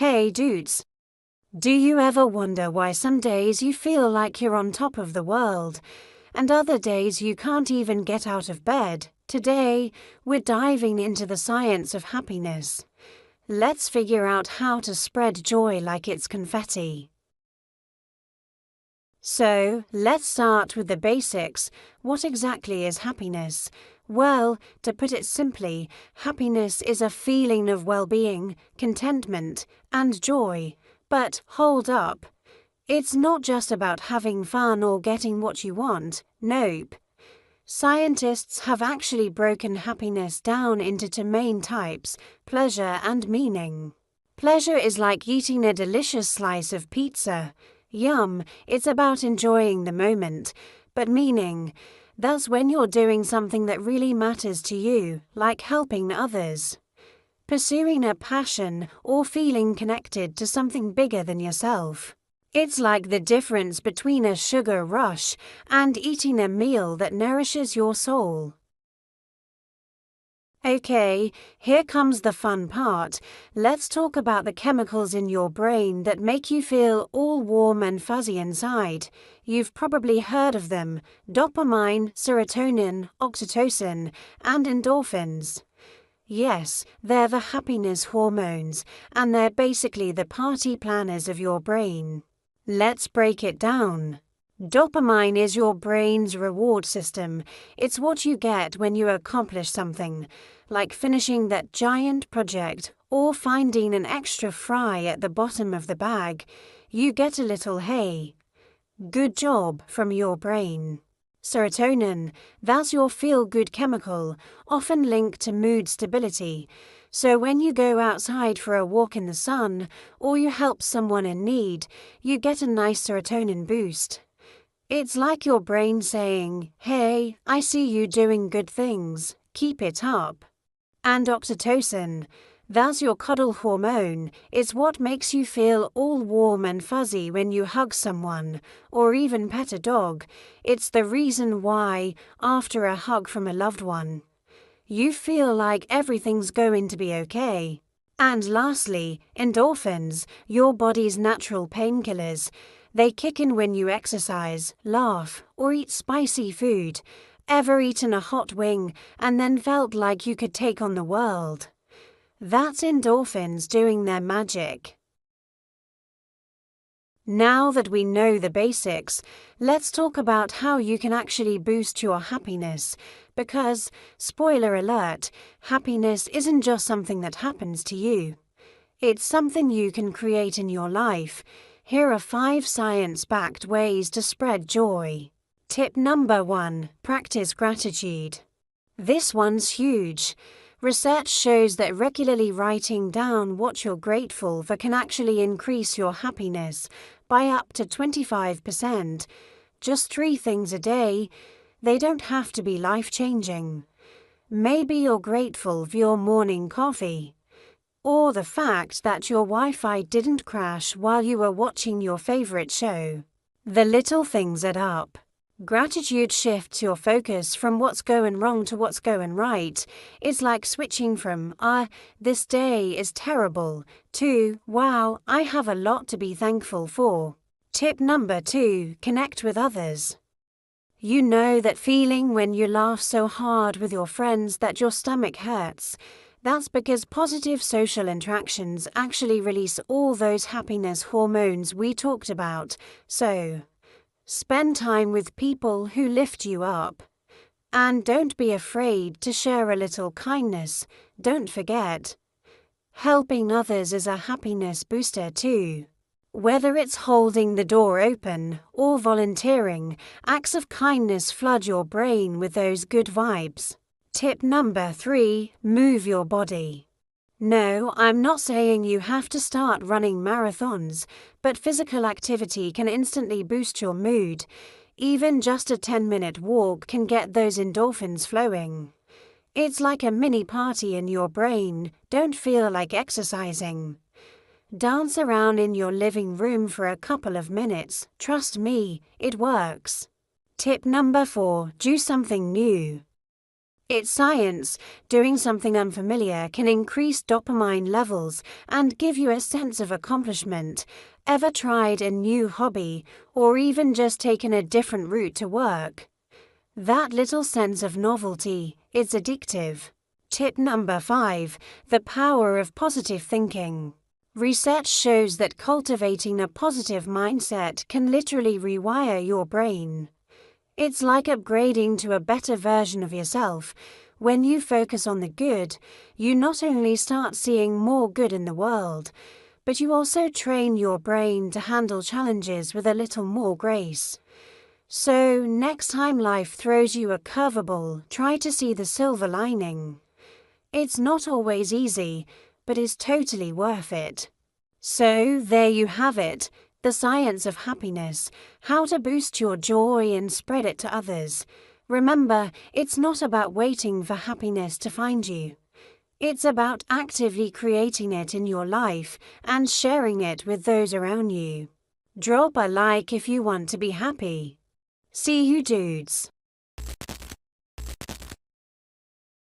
Hey dudes! Do you ever wonder why some days you feel like you're on top of the world, and other days you can't even get out of bed? Today, we're diving into the science of happiness. Let's figure out how to spread joy like it's confetti. So, let's start with the basics. What exactly is happiness? Well, to put it simply, happiness is a feeling of well-being, contentment, and joy. But hold up. It's not just about having fun or getting what you want. Nope. Scientists have actually broken happiness down into two main types: pleasure and meaning. Pleasure is like eating a delicious slice of pizza. Yum, it's about enjoying the moment. But meaning, that's when you're doing something that really matters to you, like helping others, pursuing a passion, or feeling connected to something bigger than yourself. It's like the difference between a sugar rush and eating a meal that nourishes your soul. Okay, here comes the fun part. Let's talk about the chemicals in your brain that make you feel all warm and fuzzy inside. You've probably heard of them: dopamine, serotonin, oxytocin, and endorphins. Yes, they're the happiness hormones, and they're basically the party planners of your brain. Let's break it down. Dopamine is your brain's reward system. It's what you get when you accomplish something, like finishing that giant project or finding an extra fry at the bottom of the bag. You get a little "hey, good job" from your brain. Serotonin, that's your feel-good chemical, often linked to mood stability. So when you go outside for a walk in the sun, or you help someone in need, you get a nice serotonin boost. It's like your brain saying, "Hey, I see you doing good things, keep it up." And oxytocin, that's your cuddle hormone. It's what makes you feel all warm and fuzzy when you hug someone, or even pet a dog. It's the reason why, after a hug from a loved one, you feel like everything's going to be okay. And lastly, endorphins, your body's natural painkillers. They kick in when you exercise, laugh, or eat spicy food. Ever eaten a hot wing and then felt like you could take on the world? That's endorphins doing their magic. Now that we know the basics, let's talk about how you can actually boost your happiness. Because, spoiler alert, happiness isn't just something that happens to you. It's something you can create in your life. Here are 5 science-backed ways to spread joy. Tip number 1: practice gratitude. This one's huge. Research shows that regularly writing down what you're grateful for can actually increase your happiness by up to 25%. Just 3 things a day. They don't have to be life-changing. Maybe you're grateful for your morning coffee, or the fact that your Wi-Fi didn't crash while you were watching your favorite show. The little things add up. Gratitude shifts your focus from what's going wrong to what's going right. It's like switching from, this day is terrible, to, wow, I have a lot to be thankful for. Tip number 2: connect with others. You know that feeling when you laugh so hard with your friends that your stomach hurts? That's because positive social interactions actually release all those happiness hormones we talked about. So, spend time with people who lift you up. And don't be afraid to share a little kindness. Don't forget, helping others is a happiness booster too. Whether it's holding the door open or volunteering, acts of kindness flood your brain with those good vibes. Tip number 3: move your body. No, I'm not saying you have to start running marathons, but physical activity can instantly boost your mood. Even just a 10-minute walk can get those endorphins flowing. It's like a mini party in your brain. Don't feel like exercising? Dance around in your living room for a couple of minutes. Trust me, it works. Tip number 4: do something new. It's science. Doing something unfamiliar can increase dopamine levels and give you a sense of accomplishment. Ever tried a new hobby or even just taken a different route to work? That little sense of novelty is addictive. Tip number 5. The power of positive thinking. Research shows that cultivating a positive mindset can literally rewire your brain. It's like upgrading to a better version of yourself. When you focus on the good, you not only start seeing more good in the world, but you also train your brain to handle challenges with a little more grace. So, next time life throws you a curveball, try to see the silver lining. It's not always easy, but is totally worth it. So, there you have it, the science of happiness, how to boost your joy and spread it to others. Remember, it's not about waiting for happiness to find you. It's about actively creating it in your life and sharing it with those around you. Drop a like if you want to be happy. See you dudes.